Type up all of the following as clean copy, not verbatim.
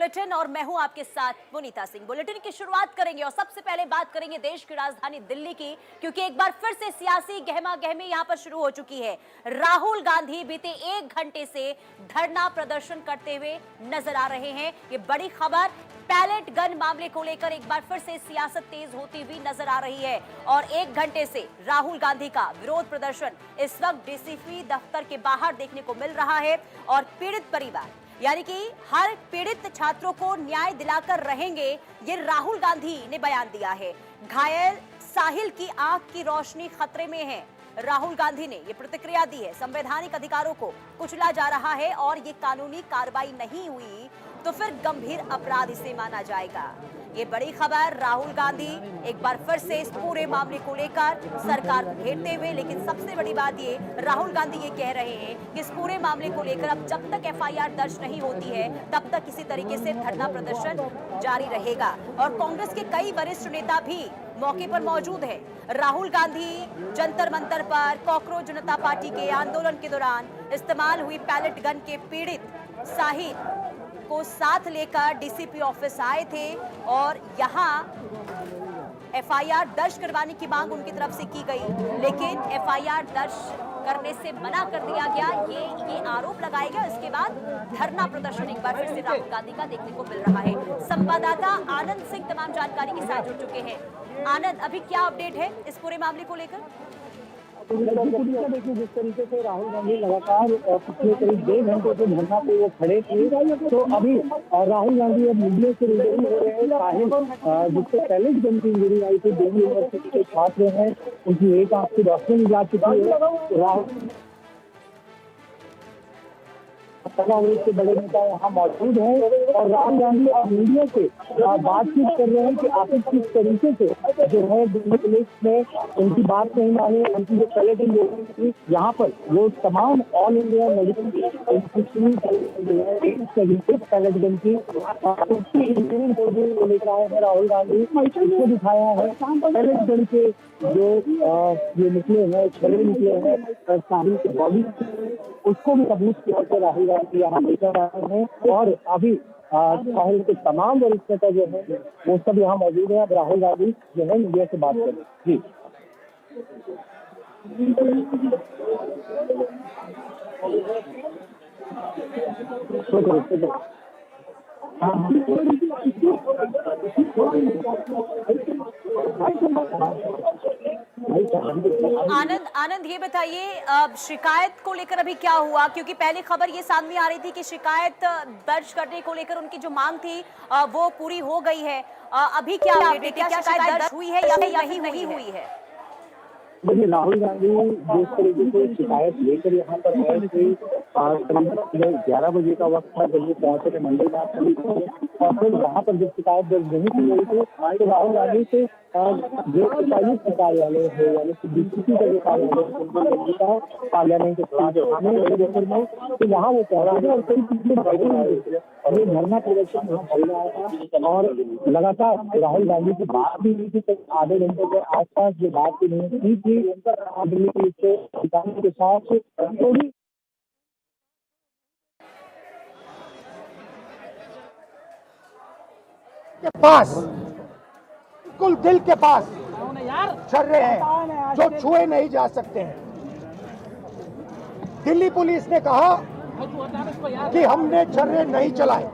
Bulletin और मैं हूं आपके साथ पुनीता सिंह। बुलेटिन की शुरुआत करेंगे और सबसे पहले बात करेंगे देश की राजधानी दिल्ली की, क्योंकि एक बार फिर से सियासी गहमा गहमी यहां पर शुरू हो चुकी है। राहुल गांधी बीते 1 घंटे से धरना प्रदर्शन करते हुए नजर आ रहे हैं। ये बड़ी खबर, पैलेट गन मामले को लेकर एक बार फिर से सियासत तेज होती हुई नजर आ रही है और 1 घंटे से राहुल गांधी का विरोध प्रदर्शन इस वक्त डीसीपी दफ्तर के बाहर देखने को मिल रहा है और पीड़ित परिवार यानी कि हर पीड़ित छात्रों को न्याय दिलाकर रहेंगे, ये राहुल गांधी ने बयान दिया है। घायल साहिल की आंख की रोशनी खतरे में है, राहुल गांधी ने ये प्रतिक्रिया दी है। संवैधानिक अधिकारों को कुचला जा रहा है और ये कानूनी कार्रवाई नहीं हुई तो फिर गंभीर अपराध इसे माना जाएगा। ये बड़ी खबर, राहुल गांधी एक बार फिर से इस पूरे मामले को लेकर सरकार को घेरते हुए, लेकिन सबसे बड़ी बात ये, राहुल गांधी ये कह रहे हैं कि इस पूरे मामले को लेकर अब जब तक एफआईआर दर्ज नहीं होती है तब तक किसी तरीके से धरना प्रदर्शन जारी रहेगा। और कांग्रेस के कई वरिष्ठ नेता भी मौके पर मौजूद है। राहुल गांधी जंतर मंतर पर कॉकरोच जनता पार्टी के आंदोलन के दौरान इस्तेमाल हुई पैलेट गन के पीड़ित साहिल को साथ लेकर डीसीपी ऑफिस आए थे और यहां एफआईआर दर्ज करवाने की मांग उनकी तरफ से की गई, लेकिन एफआईआर दर्ज करने से मना कर दिया गया। ये आरोप लगाया गया। इसके बाद धरना प्रदर्शन एक बार फिर से राहुल गांधी का देखने को मिल रहा है। संवाददाता आनंद सिंह तमाम जानकारी के साथ जुड़ चुके हैं। आनंद, अभी क्या अपडेट है इस पूरे मामले को लेकर? देखिए, जिस तरीके से राहुल गांधी लगातार पिछले करीब 1.5 घंटे से धरना पे वो खड़े थे, तो अभी राहुल गांधी अब मीडिया से रूबरू हो रहे हैं। साहिल जिससे पैलेट गन की इंजरी आई थी, दिल्ली यूनिवर्सिटी के छात्र हैं, उनकी एक आंख की रोशनी जा चुकी है। राहुल कांग्रेस के बड़े नेता यहाँ मौजूद हैं और राहुल गांधी अब मीडिया से बातचीत कर रहे हैं कि आखिर किस तरीके से जो है दिल्ली पुलिस ने उनकी बात नहीं मानी। उनकी जो पैलेट इंजरी थी यहाँ पर वो तमाम all India medical institute pellet gun की इंजरी रिपोर्ट भी लेकर आए हैं राहुल गांधी। इसको दिखाया है पैलेट गन के जो ये निकले हैं, छल्ले निकले हैं साहिल के बॉडी, उसको भी सबूत की ओर से राहुल गांधी यहाँ लेकर आए हैं और अभी साहिल के तमाम वरिष्ठ नेता जो है वो सब यहाँ मौजूद है। अब राहुल गांधी जो है मीडिया से बात करें। जी आनंद ये बताइए, शिकायत को लेकर अभी क्या हुआ? क्योंकि पहले खबर ये सामने आ रही थी कि शिकायत दर्ज करने को लेकर उनकी जो मांग थी वो पूरी हो गई है। अभी क्या शिकायत दर्ज हुई है या नहीं हुई है? देखिए, राहुल गांधी जिस तरीके से शिकायत लेकर यहाँ पर आए थे, 11 बजे का वक्त था जब वो पहुंचे थे मंडलनाथ और फिर वहाँ पर जब शिकायत दर्ज नहीं की गई थी तो राहुल गांधी से जो उपायुक्त कार्यालय है यानी कि डीसीपी का जो कार्यालय का पार्लियामेंट के तो यहाँ वो पहुंचे थे और कई पिछले बैठे हुए थे और ये धरना प्रदर्शन यहाँ चल रहा था और लगातार राहुल गांधी की बात भी हुई थी। आधे घंटे के आसपास जो बात भी नहीं की थी दिल्ली पुलिस के अधिकारियों के साथ थोड़ी के पास, बिल्कुल दिल के पास छर्रे हैं जो छुए नहीं जा सकते हैं। दिल्ली पुलिस ने कहा कि हमने छर्रे नहीं चलाए,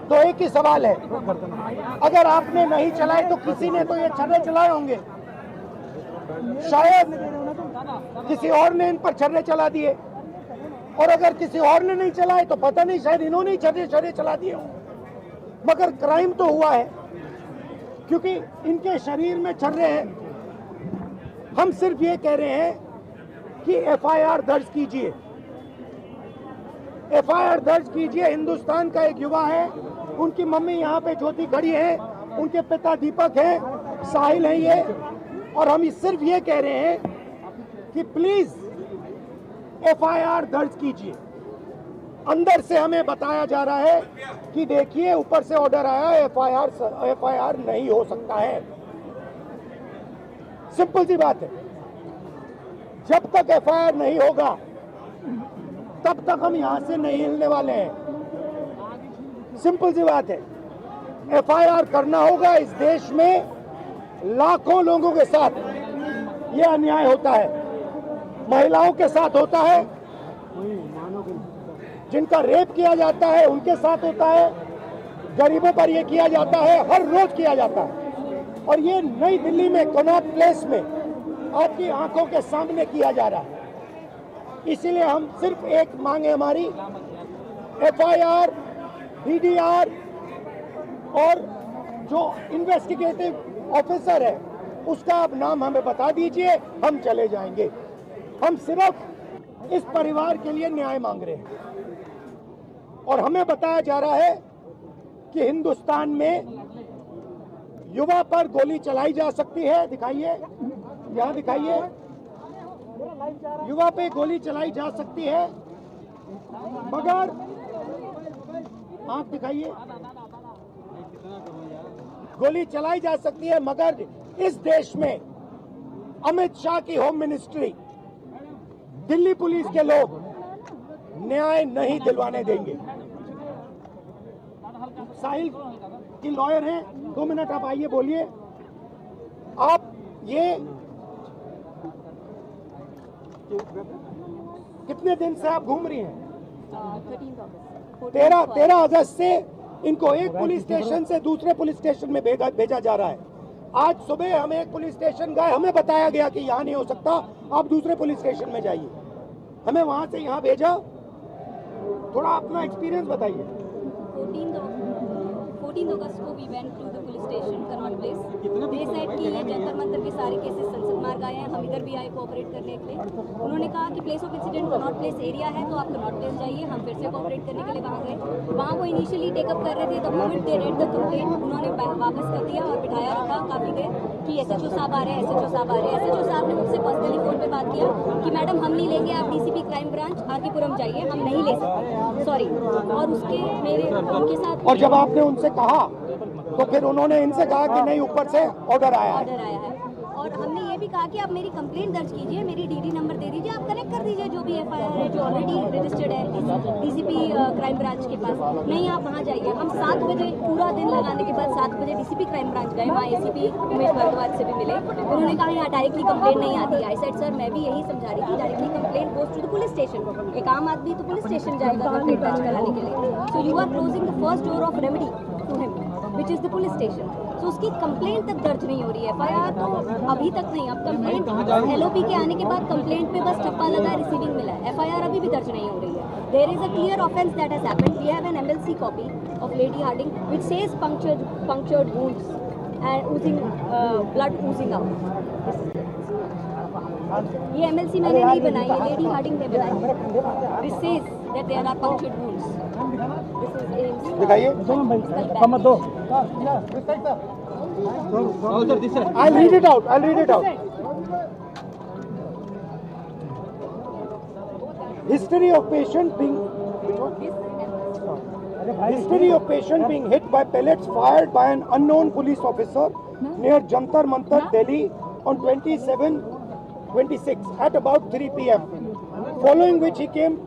तो एक ही सवाल है, अगर आपने नहीं चलाए तो किसी ने तो ये छर्रे चलाए होंगे। शायद किसी और ने इन पर छर्रे चला दिए और अगर किसी और ने नहीं चलाए तो पता नहीं, शायद इन्होंने ही छर्रे चला दिए हों। मगर क्राइम तो हुआ है क्योंकि इनके शरीर में छर्रे हैं। हम सिर्फ ये कह रहे हैं कि एफआईआर दर्ज कीजिए, एफआईआर दर्ज कीजिए। हिंदुस्तान का एक युवा है, उनकी मम्मी यहाँ पे ज्योति खड़ी है, उनके पिता दीपक हैं, साहिल हैं ये, और हम सिर्फ ये कह रहे हैं कि प्लीज एफआईआर दर्ज कीजिए। अंदर से हमें बताया जा रहा है कि देखिए ऊपर से ऑर्डर आया, एफआईआर नहीं हो सकता है। सिंपल सी बात है, जब तक एफआईआर नहीं होगा तब तक हम यहां से नहीं हिलने वाले हैं। सिंपल सी बात है, एफआईआर करना होगा। इस देश में लाखों लोगों के साथ ये अन्याय होता है, महिलाओं के साथ होता है, जिनका रेप किया जाता है उनके साथ होता है, गरीबों पर ये किया जाता है, हर रोज किया जाता है। और ये नई दिल्ली में कनॉट प्लेस में आपकी आंखों के सामने किया जा रहा है। इसीलिए हम सिर्फ एक मांग है हमारी, एफआईआर, डीडीआर और जो इन्वेस्टिगेटिव ऑफिसर है उसका आप नाम हमें बता दीजिए, हम चले जाएंगे। हम सिर्फ इस परिवार के लिए न्याय मांग रहे हैं। और हमें बताया जा रहा है कि हिंदुस्तान में युवा पर गोली चलाई जा सकती है। दिखाइए, यहाँ दिखाइए, युवा पे गोली चलाई जा सकती है, मगर आंख दिखाइए, गोली चलाई जा सकती है, मगर इस देश में अमित शाह की होम मिनिस्ट्री, दिल्ली पुलिस के लोग न्याय नहीं दिलवाने देंगे। साहिल की लॉयर हैं, 2 मिनट आप आइए, बोलिए। आप ये कितने दिन से आप घूम रही हैं? 13 अगस्त से इनको एक पुलिस स्टेशन से दूसरे पुलिस स्टेशन में भेजा जा रहा है। आज सुबह हम एक पुलिस स्टेशन गए, हमें बताया गया कि यहाँ नहीं हो सकता, आप दूसरे पुलिस स्टेशन में जाइए। हमें वहां से यहाँ भेजा। थोड़ा अपना एक्सपीरियंस बताइए। 14 अगस्त को we went to the police station Connaught Place. They said कि ये जंतर मंतर के सारे केसेस संसद मार्ग आए हैं, हम इधर भी आए कोऑपरेट करने के लिए। उन्होंने कहा कि place of incident Connaught place area है, तो आप कनॉट प्लेस जाइए। हम फिर से कोऑपरेट करने के लिए वहाँ गए। वहाँ वो इनिशियली टेकअप कर रहे थे, the moment they read the complaint उन्होंने वापस कर दिया और बिठाया रखा काफ़ी देर कि एसएचओ साहब आ रहे हैं, एसएचओ साहब आ रहे हैं। एसएचओ साहब ने मुझसे पर्सनली फोन पे बात किया कि मैडम हम नहीं लेंगे, आप डीसीपी क्राइम ब्रांच आरकेपुरम जाइए, हम नहीं ले सकते, सॉरी। और उसके मेरे उनके साथ, और जब आपने उनसे कहा तो फिर उन्होंने इनसे कहा कि नहीं, ऊपर से ऑर्डर आया है। और हमने ये भी कहा कि आप मेरी कंप्लेंट दर्ज कीजिए, मेरी डीडी नंबर दे दीजिए, आप कनेक्ट कर दीजिए जो भी एफआईआर है जो ऑलरेडी रजिस्टर्ड है डीसीपी क्राइम ब्रांच के पास। नहीं, आप वहाँ जाइए। हम 7 बजे पूरा दिन लगाने के बाद 7 बजे डीसीपी क्राइम ब्रांच गए, वहाँ एसीपी उमेश भारद्वाज से भी मिले। उन्होंने कहा यहाँ डायरेक्टली कंप्लेंट नहीं आती। आई सेड सर, मैं भी यही समझा रही थी, directly complaint goes to the police station. एक आम आदमी तो पुलिस स्टेशन जाएगा कंप्लेंट दर्ज कराने के लिए। So you are closing the first door of remedy to him which is the police station. तो उसकी कंप्लेंट तक दर्ज नहीं हो रही है, एफआईआर तो अभी तक नहीं। अब कंप्लेंट एलओपी के आने के बाद कंप्लेंट पे बस ठप्पा लगा, रिसीविंग मिला है, एफआईआर अभी भी दर्ज नहीं हो रही है। There is a clear offence that has happened. We have an MLC copy of Lady Hardinge which says punctured wounds and oozing blood oozing out। ये एमएलसी मैंने नहीं बनाई है, लेडी हार्डिंग ने बनाई है। This says that there are punctured wounds। दिखाइए, I'll read it out. History of patient being hit by pellets fired by an unknown police officer near Jantar Mantar, Delhi on 27/26 at about 3 p.m. Following which he came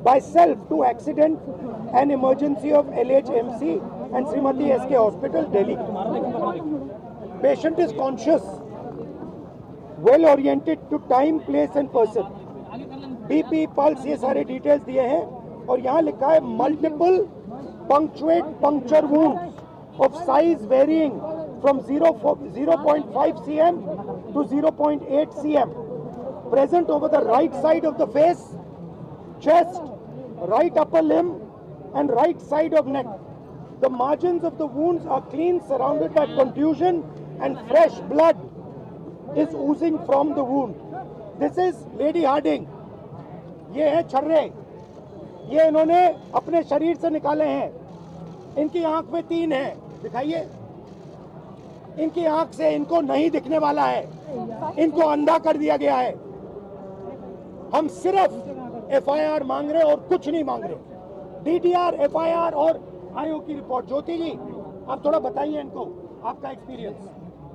by self to accident and emergency of LHMC and Srimati SK Hospital, Delhi. Patient is conscious, well oriented to time, place and person. BP, pulse, ये सारे details दिए हैं। और यहाँ लिखा है multiple puncture wounds of size varying from 0.5 cm to 0.8 cm present over the right side of the face, chest, right upper limb and right side of neck. The margins of the wounds are clean, surrounded by contusion and fresh blood is oozing from the wound. This is Lady Harding. ये है छर्रे, ये इन्होंने अपने शरीर से निकाले हैं। इनकी आंख में 3 है, दिखाइए। इनकी आंख से इनको नहीं दिखने वाला है, इनको अंधा कर दिया गया है। हम सिर्फ एफआईआर मांग रहे और कुछ नहीं मांग रहे। डीडीआर, एफआईआर और आयोग की रिपोर्ट। ज्योति जी, आप थोड़ा बताइए इनको आपका एक्सपीरियंस।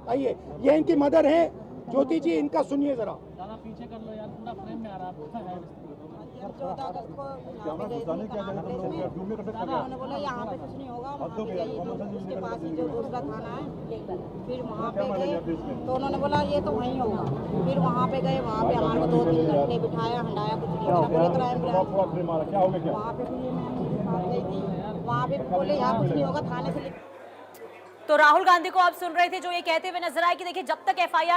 आइए, ये इनकी मदर है ज्योति जी, इनका सुनिए जरा। पीछे कर लो यार, पूरा फ्रेम में आ रहा है। कि हम 14 अगस्त को यहाँ पे गए थे कनाट प्लेस में। उन्होंने बोला यहाँ पे कुछ नहीं होगा, वहाँ पे गए उसके पास ही जो दूसरा थाना है, फिर वहाँ पे गए तो उन्होंने बोला ये तो वहीं होगा। फिर वहाँ पे गए, वहाँ पे हमारे को 2-3 घंटे बिठाया, हंडाया, कुछ नहीं होगा। बोले क्राइम ब्रांच वहाँ पे फिर मैं साथ गई थी, वहाँ पे बोले यहाँ कुछ नहीं होगा, थाने से। तो राहुल गांधी को आप सुन रहे थे जो ये कहते हुए नजर आए कि देखिए जब तक एफआईआर